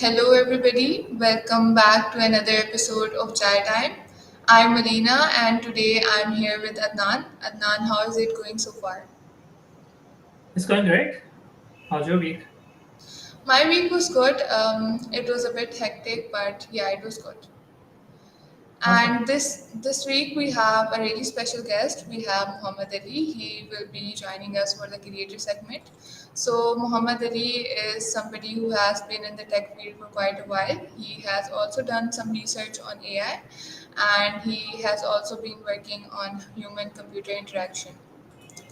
Hello, everybody. Welcome back to another episode of chai Time. I'm Alina, and today I'm here with Adnan. Adnan, how is it going so far? It's going great. How's your week? My week was good. It was a bit hectic, but yeah, it was good. Awesome. And this week we have a really special guest. We have Muhammad Ali. He will be joining us for the creator segment. So Muhammad Ali is somebody who has been in the tech field for quite a while. He has also done some research on AI, and he has also been working on human computer interaction.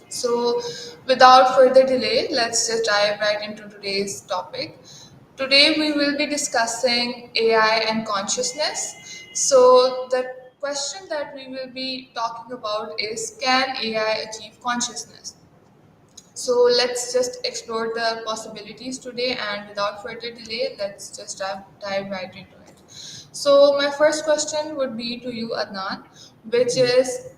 So, without further delay, let's just dive right into today's topic. Today, we will be discussing AI and consciousness. So, the question that we will be talking about is, can AI achieve consciousness? So, let's just explore the possibilities today, and without further delay, let's just dive right into it. So, my first question would be to you, Adnan, which Yes. is,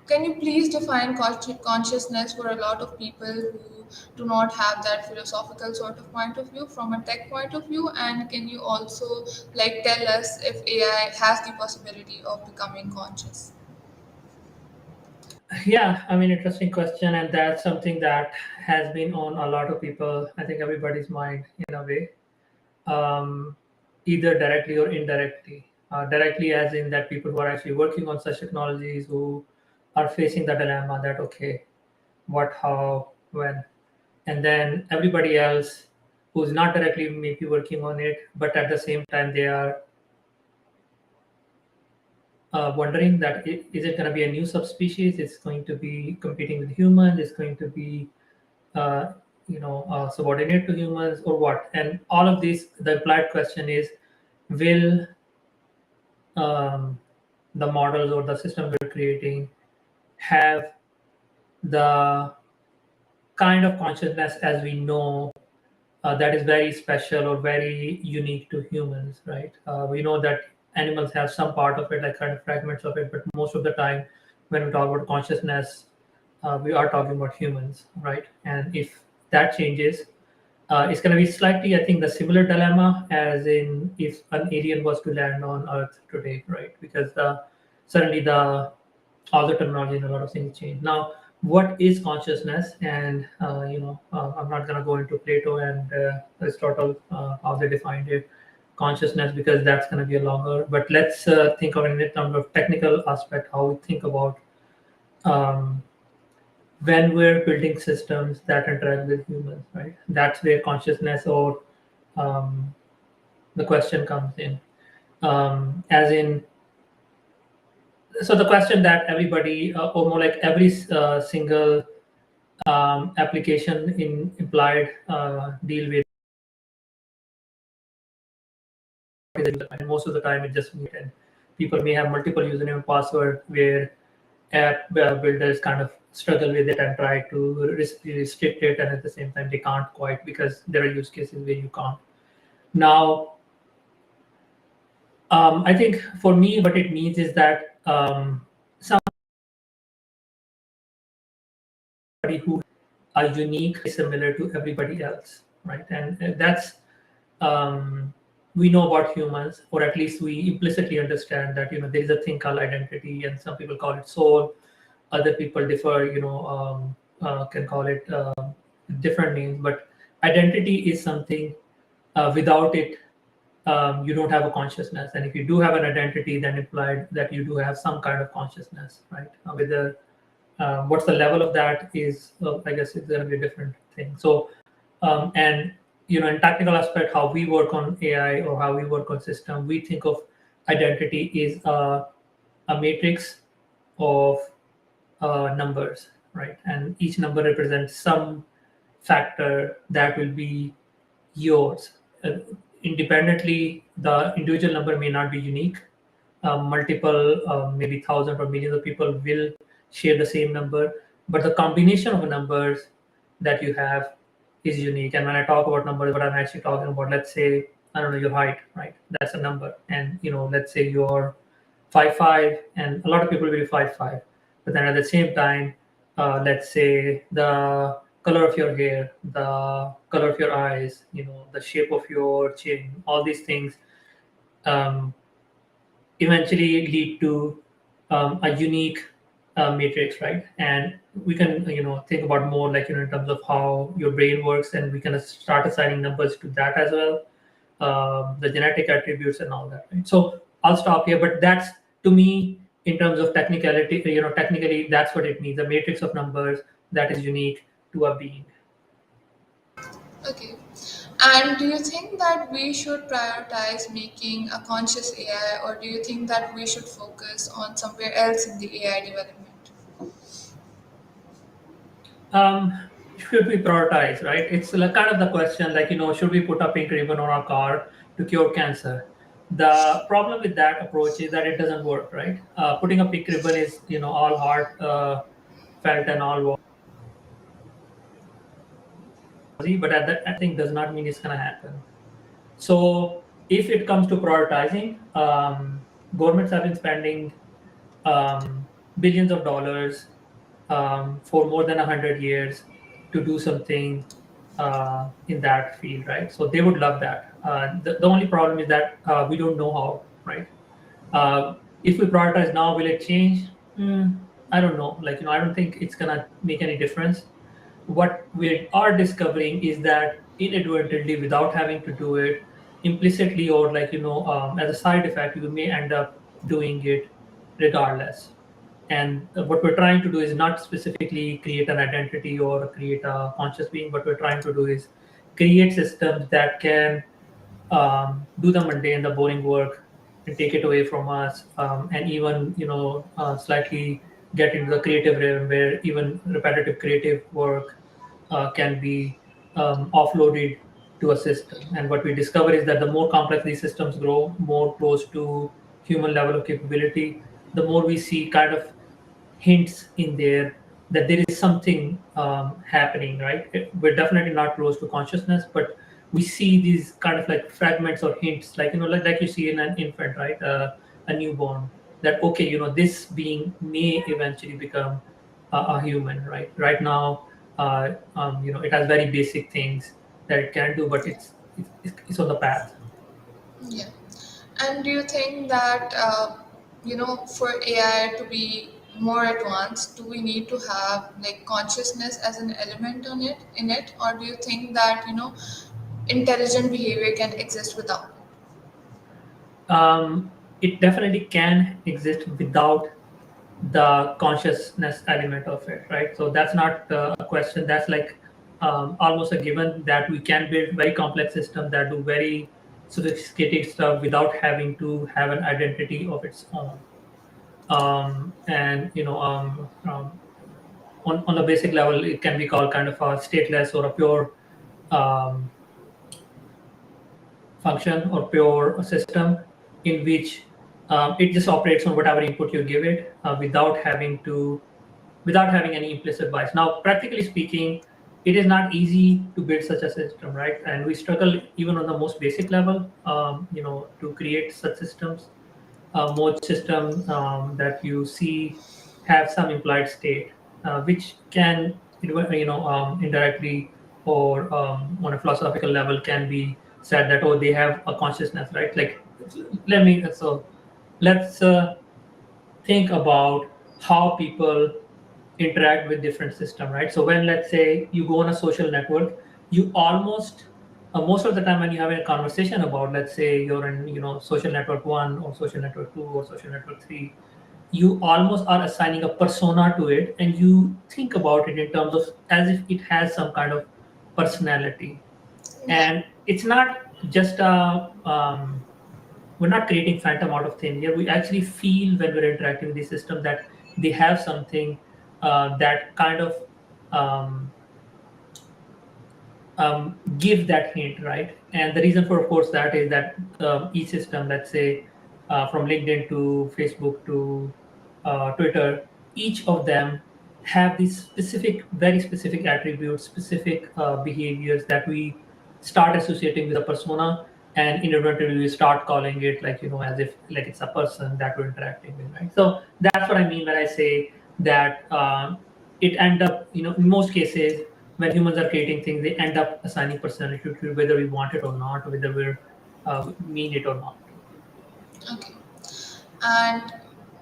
can you please define consciousness for a lot of people who do not have that philosophical sort of point of view from a tech point of view? And can you also tell us if AI has the possibility of becoming conscious? Yeah, interesting question, and that's something that has been on a lot of people, I think everybody's mind in a way, um, either directly or indirectly. Directly, as in that people who are actually working on such technologies who are facing the dilemma that, okay, what, how, when, and then everybody else who's not directly maybe working on it, but at the same time they are wondering that is it going to be a new subspecies? It's going to be competing with humans? It's going to be uh, subordinate to humans or what? And all of these, the implied question is, will um, the models or the system we're creating have the kind of consciousness as we know that is very special or very unique to humans, right? We know that animals have some part of it, like kind of fragments of it, but most of the time, when we talk about consciousness, we are talking about humans, right? And if that changes, it's going to be slightly, I think, the similar dilemma as in if an alien was to land on Earth today, right? Because suddenly all the terminology and a lot of things change. Now, what is consciousness? And I'm not going to go into Plato and Aristotle how they defined it, consciousness, because that's going to be a longer. But let's think of it in terms of technical aspect, how we think about um, when we're building systems that interact with humans, right? That's where consciousness or um, the question comes in. As in, so the question that everybody, or more like every single application in implied deal with, and most of the time it just and people may have multiple username and password where app builders kind of struggle with it and try to restrict it, and at the same time they can't quite because there are use cases where you can't. Now, I think for me what it means is that somebody who are unique, similar to everybody else, right? And that's we know about humans, or at least we implicitly understand that there is a thing called identity, and some people call it soul. Other people differ, can call it different names. But identity is something without it, you don't have a consciousness. And if you do have an identity, then implied that you do have some kind of consciousness, right? Whether what's the level of that is, I guess it's going to be a different thing. So, and in technical aspect, how we work on AI or how we work on system, we think of identity is a matrix of numbers, right? And each number represents some factor that will be yours. Independently, the individual number may not be unique. Multiple, maybe thousands or millions of people will share the same number, but the combination of numbers that you have is unique. And when I talk about numbers, what I'm actually talking about, let's say, I don't know, your height, right? That's a number. And, let's say you're 5'5", and a lot of people will be 5'5". But then at the same time, let's say the color of your hair, the color of your eyes, the shape of your chin, all these things um, eventually lead to a unique matrix, right? And we can, think about more like, in terms of how your brain works, and we can start assigning numbers to that as well, the genetic attributes and all that, right? So I'll stop here, but that's, to me, in terms of technicality, technically, that's what it means, a matrix of numbers that is unique to a being. Okay. And do you think that we should prioritize making a conscious AI, or do you think that we should focus on somewhere else in the AI development? Um, should we prioritize, right? It's like kind of the question, like, should we put a pink ribbon on our car to cure cancer? The problem with that approach is that it doesn't work, right? Putting a pink ribbon is, all heart felt and all rosy, but at that, I think, does not mean it's going to happen. So if it comes to prioritizing, governments have been spending billions of dollars for more than 100 years to do something in that field, right? So they would love that. The only problem is that we don't know how, right? If we prioritize now, will it change? I don't know. Like, I don't think it's gonna make any difference. What we are discovering is that inadvertently, without having to do it, implicitly, or like, as a side effect, you may end up doing it regardless. And what we're trying to do is not specifically create an identity or create a conscious being. What we're trying to do is create systems that can do the mundane, the boring work, and take it away from us, and even, slightly get into the creative realm where even repetitive creative work can be offloaded to a system. And what we discover is that the more complex these systems grow, more close to human level of capability, the more we see kind of hints in there that there is something happening, right? We're definitely not close to consciousness, but we see these kind of like fragments or hints, like, like you see in an infant, right? A newborn, that, okay, this being may eventually become a human, right? Right now, it has very basic things that it can do, but it's on the path. Yeah. And do you think that, for AI to be more advanced, do we need to have like consciousness as an element on it in it, or do you think that, intelligent behavior can exist without it? It definitely can exist without the consciousness element of it, right? So that's not a question. That's like almost a given that we can build very complex systems that do very sophisticated stuff without having to have an identity of its own. And on a basic level, it can be called kind of a stateless or a pure um, function or pure system in which it just operates on whatever input you give it without having any implicit bias. Now, practically speaking, it is not easy to build such a system, right? And we struggle even on the most basic level, to create such systems. Most systems that you see have some implied state, which can, indirectly or on a philosophical level can be said that, oh, they have a consciousness, right? Like, let's think about how people interact with different system, right? So when, let's say, you go on a social network, you almost most of the time when you have a conversation about, let's say, you're in, social network 1 or social network 2 or social network 3, you almost are assigning a persona to it, and you think about it in terms of as if it has some kind of personality. Yeah. And it's not just a we're not creating phantom out of thin air. We actually feel when we're interacting with the system that they have something that kind of um, give that hint, right? And the reason for, of course, that is that each system, let's say, from LinkedIn to Facebook to Twitter, each of them have these specific, very specific attributes, specific behaviors that we start associating with a persona, and inadvertently we start calling it, like, as if like it's a person that we're interacting with, right? So that's what I mean when I say that it end up, in most cases, when humans are creating things, they end up assigning personality to it, whether we want it or not, whether we're mean it or not. Okay. And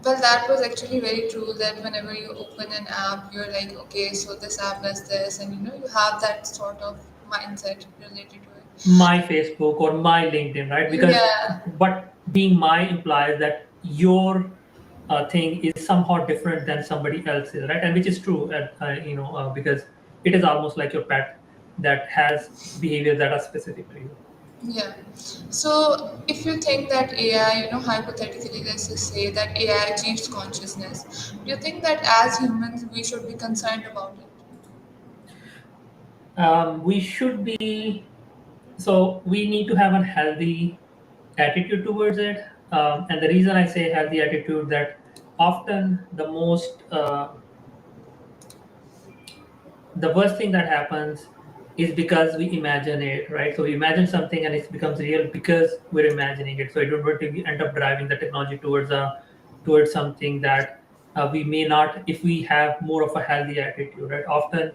well, that was actually very true that whenever you open an app, you're like, okay, so this app does this, and you have that sort of mindset related to it. My Facebook or my LinkedIn, right? Because Yeah, but being my implies that your thing is somehow different than somebody else's, right? And which is true, because it is almost like your pet that has behaviors that are specific to you. yeah. So if you think that AI, hypothetically, let's just say that AI achieves consciousness, do you think that as humans we should be concerned about it? We should be so we need to have a healthy attitude towards it. And the reason I say healthy attitude, that often the worst thing that happens is because we imagine it, right? So we imagine something and it becomes real because we're imagining it. So it would end up driving the technology towards something that we may not, if we have more of a healthy attitude, right? Often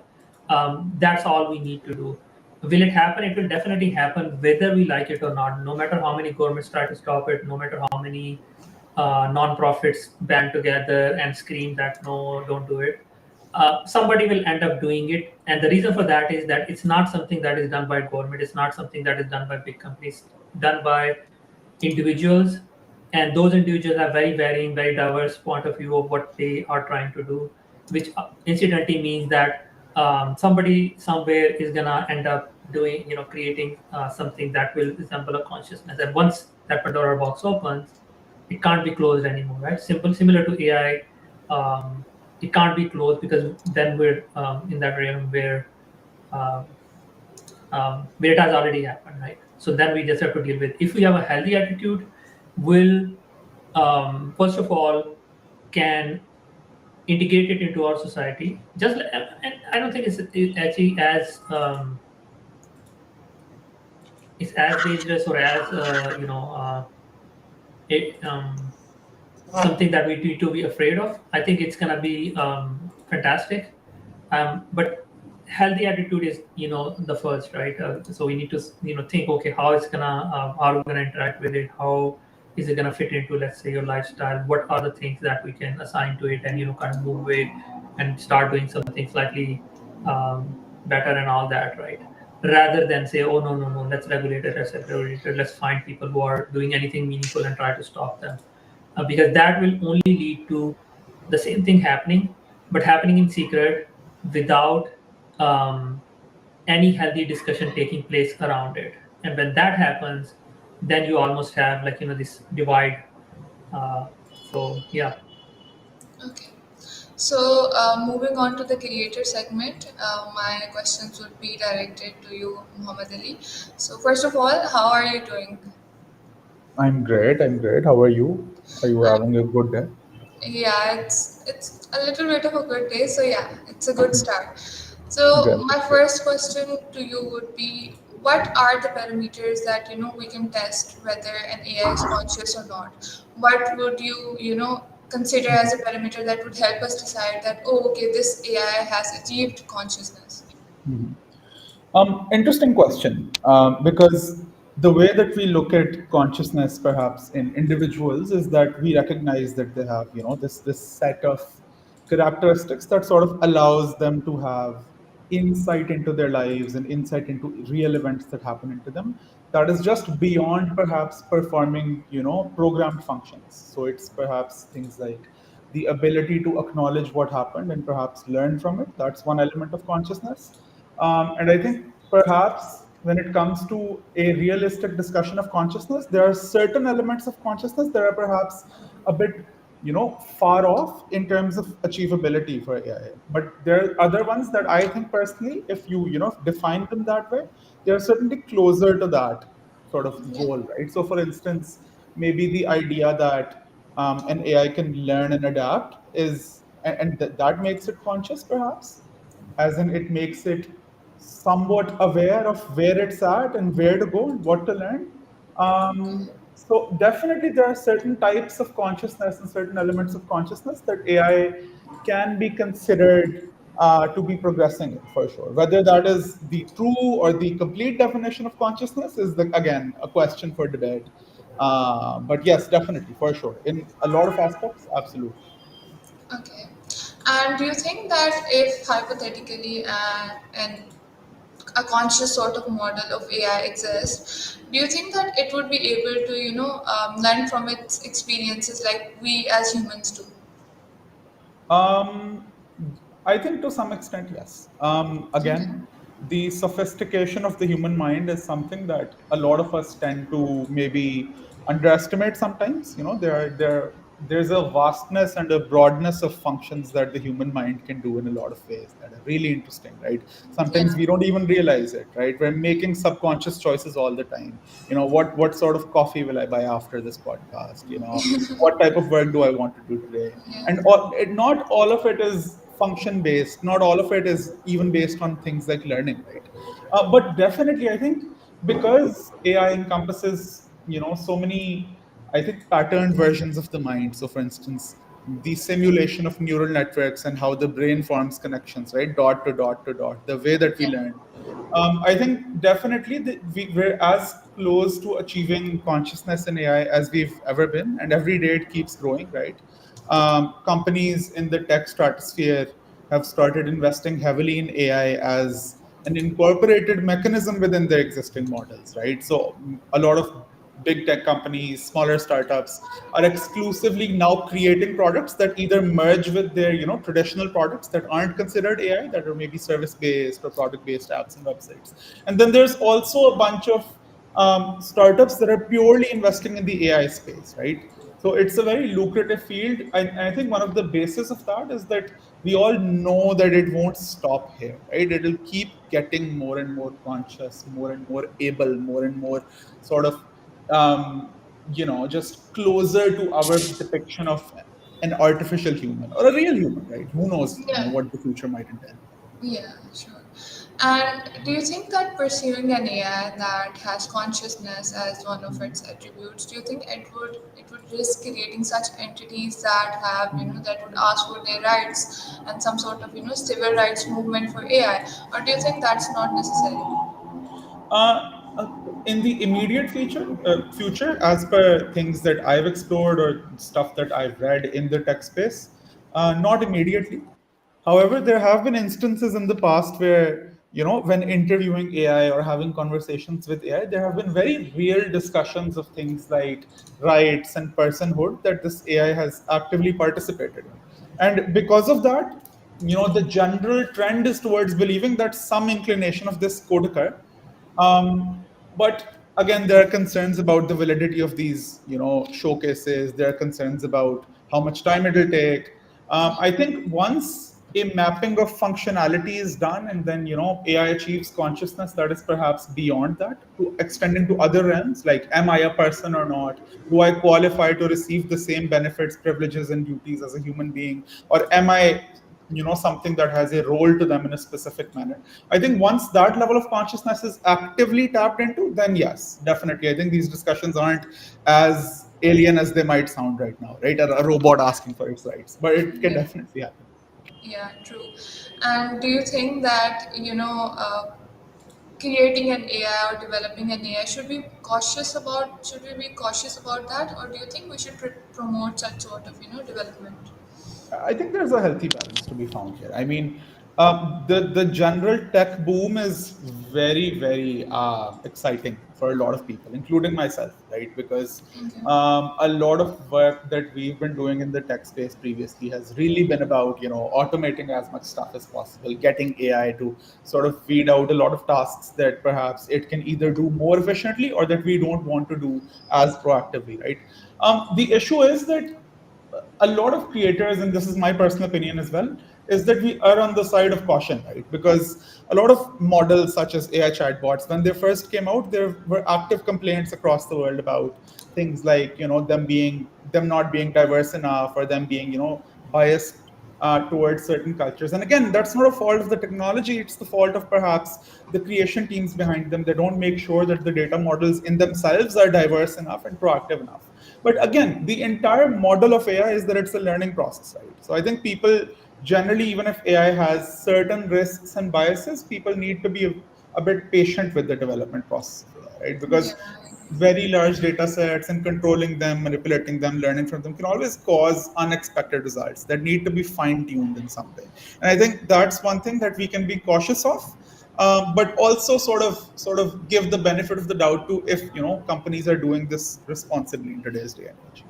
that's all we need to do. Will it happen? It will definitely happen whether we like it or not. No matter how many governments try to stop it, no matter how many non-profits band together and scream that no, don't do it, somebody will end up doing it. And the reason for that is that it's not something that is done by government, it's not something that is done by big companies, done by individuals. And those individuals have very varying, very diverse point of view of what they are trying to do, which incidentally means that somebody somewhere is gonna end up doing, creating something that will resemble a consciousness. And once that Pandora box opens, it can't be closed anymore, right? Similar to AI, it can't be closed because then we're in that realm um, where it has already happened, right? So then we just have to deal with. If we have a healthy attitude, will first of all can integrate it into our society. And I don't think it's actually as dangerous or as it, something that we need to be afraid of. I think it's gonna be fantastic. But healthy attitude is the first, right? So we need to think, okay, how are we gonna interact with it? How is it gonna fit into, let's say, your lifestyle? What are the things that we can assign to it and kind of move it and start doing something slightly better and all that, right? Rather than say, oh, no, no, no, let's regulate it, let's find people who are doing anything meaningful and try to stop them, because that will only lead to the same thing happening, but happening in secret without um, any healthy discussion taking place around it. And when that happens, then you almost have, like, this divide. So yeah. Okay. So, moving on to the creator segment, my questions would be directed to you, Muhammad Ali. So, first of all, how are you doing? I'm great. I'm great. How are you? Are you I'm having a good day? Yeah, it's a little bit of a good day, so yeah, it's a good start. So Great. my first question to you would be, what are the parameters that we can test whether an AI is conscious or not? What would you consider as a parameter that would help us decide that, oh, okay, this AI has achieved consciousness? Mhm. Interesting question, because the way that we look at consciousness, perhaps in individuals, is that we recognize that they have, this set of characteristics that sort of allows them to have insight into their lives and insight into real events that happen into them. That is just beyond perhaps performing, programmed functions. So it's perhaps things like the ability to acknowledge what happened and perhaps learn from it. That's one element of consciousness. And I think perhaps when it comes to a realistic discussion of consciousness, there are certain elements of consciousness that are perhaps a bit, far off in terms of achievability for AI. But there are other ones that I think personally, if you, define them that way, they are certainly closer to that sort of Yeah. goal, right? So, for instance, maybe the idea that an AI can learn and adapt and that makes it conscious, perhaps, as in it makes it somewhat aware of where it's at and where to go and what to learn. So definitely there are certain types of consciousness and certain elements of consciousness that AI can be considered to be progressing in for sure. Whether that is the true or the complete definition of consciousness is again a question for debate. But yes, definitely for sure. In a lot of aspects, absolutely. Okay. And do you think that if hypothetically and a conscious sort of model of AI exists, do you think that it would be able to, learn from its experiences like we as humans do? Um, I think to some extent, yes. Okay. Again, the sophistication of the human mind is something that a lot of us tend to maybe underestimate sometimes. There's a vastness and a broadness of functions that the human mind can do in a lot of ways that are really interesting, right? Sometimes Yeah. we don't even realize it, right? We're making subconscious choices all the time. What sort of coffee will I buy after this podcast? What type of work do I want to do today? Yeah. And not all of it is function based, not all of it is even based on things like learning, right? But definitely I think because AI encompasses so many, I think, patterned versions of the mind. So for instance, the simulation of neural networks and how the brain forms connections, right? Dot to dot to dot, the way that we Yeah. learn. I think definitely we're as close to achieving consciousness in AI as we've ever been, and every day it keeps growing, right? Companies in the tech stratosphere have started investing heavily in AI as an incorporated mechanism within their existing models, right? So a lot of big tech companies, smaller startups are exclusively now creating products that either merge with their traditional products that aren't considered AI, that are maybe service based or product based apps and websites. And then there's also a bunch of startups that are purely investing in the AI space, right? So it's a very lucrative field. And I think one of the basis of that is that we all know that it won't stop here, right? It'll keep getting more and more conscious, more and more able, more and more sort of, just closer to our depiction of an artificial human or a real human, right? Who knows, Yeah. what the future might entail. Yeah, sure. And do you think that pursuing an AI that has consciousness as one of its attributes, do you think it would risk creating such entities that have that would ask for their rights and some sort of civil rights movement for AI, or do you think that's not necessary? Uh, uh, in the immediate future, as per things that I've explored or stuff that I've read in the tech space, not immediately. However, there have been instances in the past where, when interviewing AI or having conversations with AI, there have been very real discussions of things like rights and personhood that this AI has actively participated in. And because of that, the general trend is towards believing that some inclination of this could occur. But again, there are concerns about the validity of these, showcases. There are concerns about how much time it will take. I think once a mapping of functionality is done, and then AI achieves consciousness that is perhaps beyond that, to extending to other realms, like am I a person or not? Do I qualify to receive the same benefits, privileges, and duties as a human being, or am I something that has a role to them in a specific manner? I think once that level of consciousness is actively tapped into, then yes, definitely I think these discussions aren't as alien as they might sound right now, right? A robot asking for its rights, but it can Yeah. definitely happen. Yeah, true. And do you think that creating an AI or developing an AI, should we be cautious about that, or do you think we should promote such sort of development? I think there's a healthy balance to be found here. I mean, the general tech boom is very very exciting for a lot of people, including myself, right? Because Okay. a lot of work that we've been doing in the tech space previously has really been about automating as much stuff as possible, getting AI to sort of weed out a lot of tasks that perhaps it can either do more efficiently or that we don't want to do as proactively, right? The issue is that a lot of creators, and this is my personal opinion as well, is that we are on the side of caution, right? Because a lot of models such as AI chatbots, when they first came out, there were active complaints across the world about things like them not being diverse enough, or them being biased towards certain cultures. And again, that's not a fault of the technology, it's the fault of perhaps the creation teams behind them. They don't make sure that the data models in themselves are diverse enough and proactive enough. But again, the entire model of AI is that it's a learning process, right? So I think people generally, even if AI has certain risks and biases, people need to be a bit patient with the development process of AI, right? Yeah, Because I agree. very large data sets and controlling them, manipulating them, learning from them can always cause unexpected results that need to be fine tuned in some way. And I think that's one thing that we can be cautious of. But also sort of give the benefit of the doubt to if companies are doing this responsibly in today's day and age.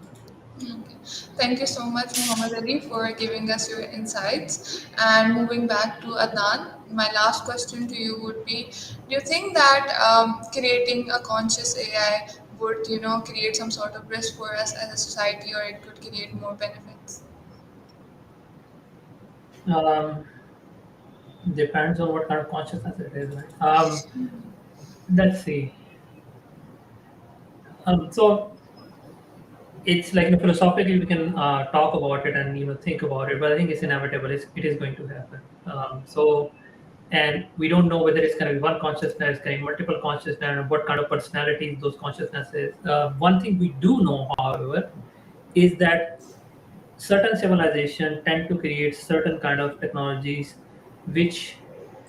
Okay. Thank you so much, Muhammad Ali, for giving us your insights. And moving back to Adnan, my last question to you would be: do you think that creating a conscious AI would, create some sort of risk for us as a society, or it could create more benefits? Um, Depends on what kind of consciousness it is, right? Let's see. So it's like, philosophically we can talk about it and think about it, but I think it's inevitable. It is going to happen. And we don't know whether it's going to be one consciousness, going to be multiple consciousness, and what kind of personalities those consciousnesses. One thing we do know, however, is that certain civilizations tend to create certain kind of technologies which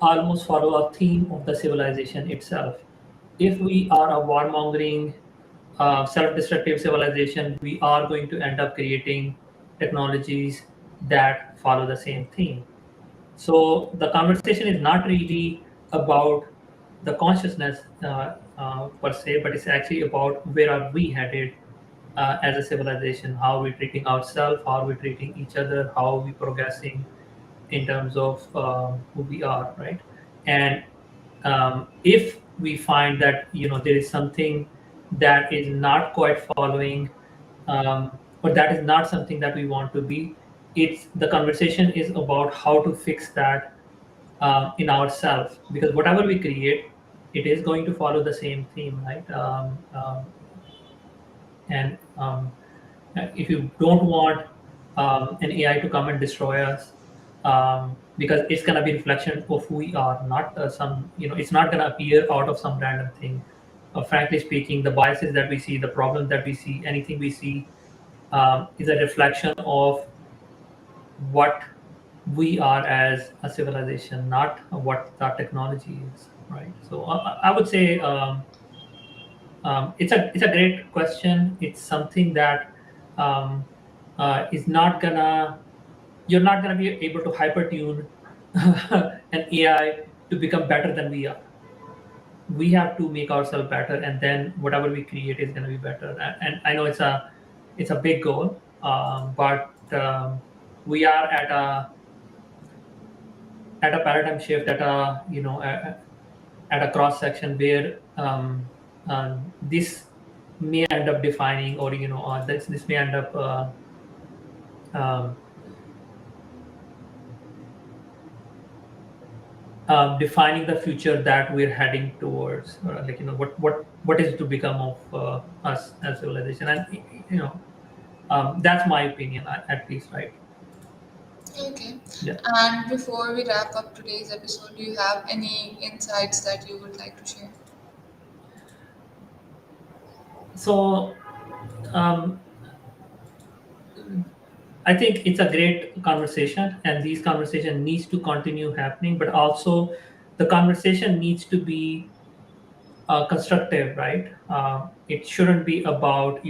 almost follow a theme of the civilization itself. If we are a warmongering, self-destructive civilization, we are going to end up creating technologies that follow the same theme. So the conversation is not really about the consciousness per se, but it's actually about where are we headed as a civilization, how are we treating ourselves, how are we treating each other, how are we progressing in terms of who we are, right? And if we find that there is something that is not quite following, or that is not something that we want to be, it's the conversation is about how to fix that in ourselves, because whatever we create, it is going to follow the same theme, right? And if you don't want an AI to come and destroy us, because it's going to be reflection of who we are, not it's not going to appear out of some random thing. Frankly speaking, the biases that we see, the problems that we see, anything we see, is a reflection of what we are as a civilization, not what the technology is, right? So I would say, it's a great question. It's something that um, is not gonna you're not gonna be able to hyper tune an AI to become better than we are. We have to make ourselves better, and then whatever we create is gonna be better. And I know it's a big goal, but we are at a paradigm shift, at a cross section where this may end up defining, or this may end up um, defining the future that we're heading towards, like what is to become of us as civilization. And that's my opinion, at least, right? Okay. Yeah. And before we wrap up today's episode, do you have any insights that you would like to share? So um, I think it's a great conversation, and these conversation needs to continue happening, but also the conversation needs to be constructive, right? It shouldn't be about,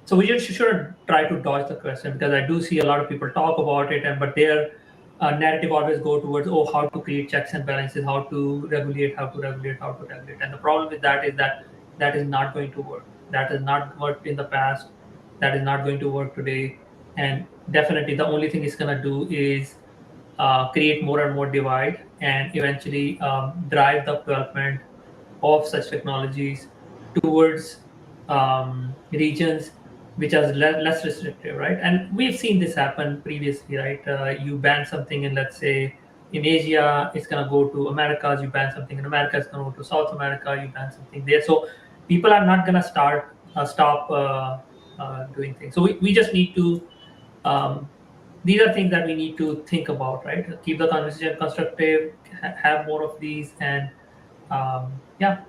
so we just shouldn't try to dodge the question, because I do see a lot of people talk about it, and but their narrative always go towards, oh, how to create checks and balances, how to regulate, how to regulate. And the problem with that is that that is not going to work. That has not worked in the past. That is not going to work today. And definitely, the only thing it's going to do is create more and more divide, and eventually drive the development of such technologies towards regions which are less restrictive, right? And we've seen this happen previously, right? You ban something in, let's say, in Asia, it's going to go to Americas. You ban something in America, it's going to go to South America. You ban something there. So people are not going to stop doing things. So we just need to, um, these are things that we need to think about, right? Keep the conversation constructive, have more of these, and yeah.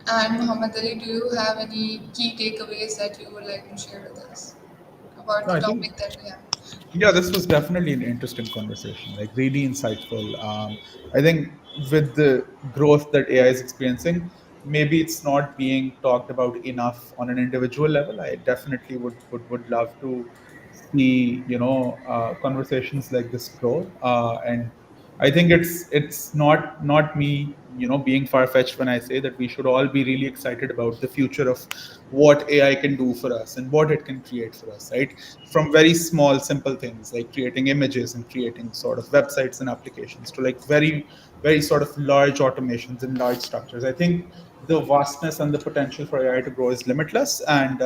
And Muhammad Ali, do you have any key takeaways that you would like to share with us about No, the I think topic that we have? Yeah, this was definitely an interesting conversation, like really insightful. I think with the growth that AI is experiencing, maybe it's not being talked about enough on an individual level. I definitely would love to see, conversations like this grow. And I think it's not me, being far fetched when I say that we should all be really excited about the future of what AI can do for us and what it can create for us, right? From very small, simple things like creating images and creating sort of websites and applications to like very, very sort of large automations and large structures. I think the vastness and the potential for AI to grow is limitless, and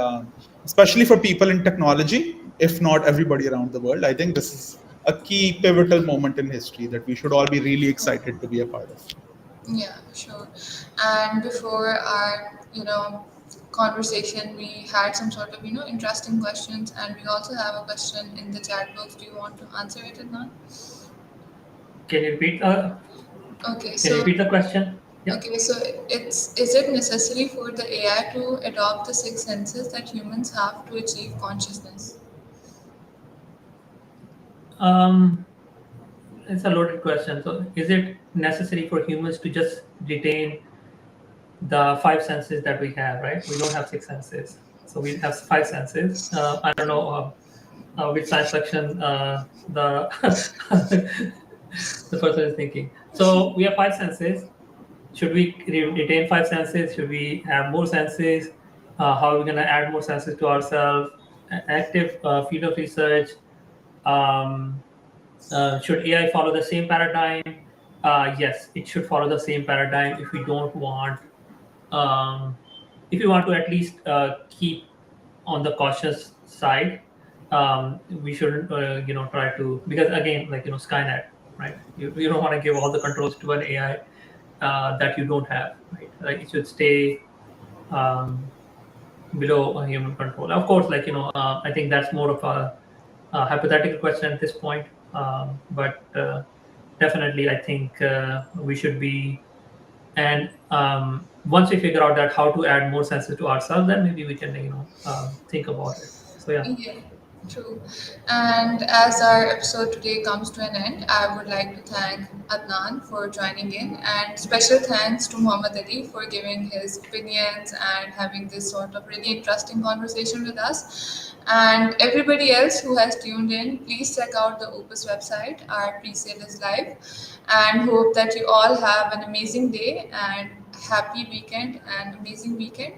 especially for people in technology, if not everybody around the world, I think this is a key pivotal moment in history that we should all be really excited to be a part of. Yeah, sure. And before our, conversation, we had some sort of, interesting questions, and we also have a question in the chat box. Do you want to answer it or not? Can you repeat? Okay, Can you so repeat the question? Yeah. okay, so it's is it necessary for the AI to adopt the six senses that humans have to achieve consciousness? Um, it's a loaded question. So, is it necessary for humans to just retain the five senses that we have? Right? We don't have six senses, so we have five senses. I don't know which science section the the person is thinking. So we have five senses. Should we retain five senses? Should we have more senses? How are we going to add more senses to ourselves? Active field of research. Um, should AI follow the same paradigm? Yes, it should follow the same paradigm. If we don't want, um, if you want to at least keep on the cautious side, we shouldn't, try to, because again, like Skynet, right? You don't want to give all the controls to an AI that you don't have, right? Like it should stay um, below a human control. Of course, I think that's more of a hypothetical question at this point, but definitely, I think we should be. And once we figure out that how to add more senses to ourselves, then maybe we can, think about it. So yeah. Yeah, true. And as our episode today comes to an end, I would like to thank Adnan for joining in, and special thanks to Muhammad Ali for giving his opinions and having this sort of really interesting conversation with us. And everybody else who has tuned in, please check out the Opus website. Our pre-sale is live, and hope that you all have an amazing day and happy weekend and amazing weekend.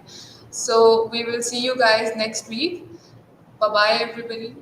So we will see you guys next week. Bye bye, everybody.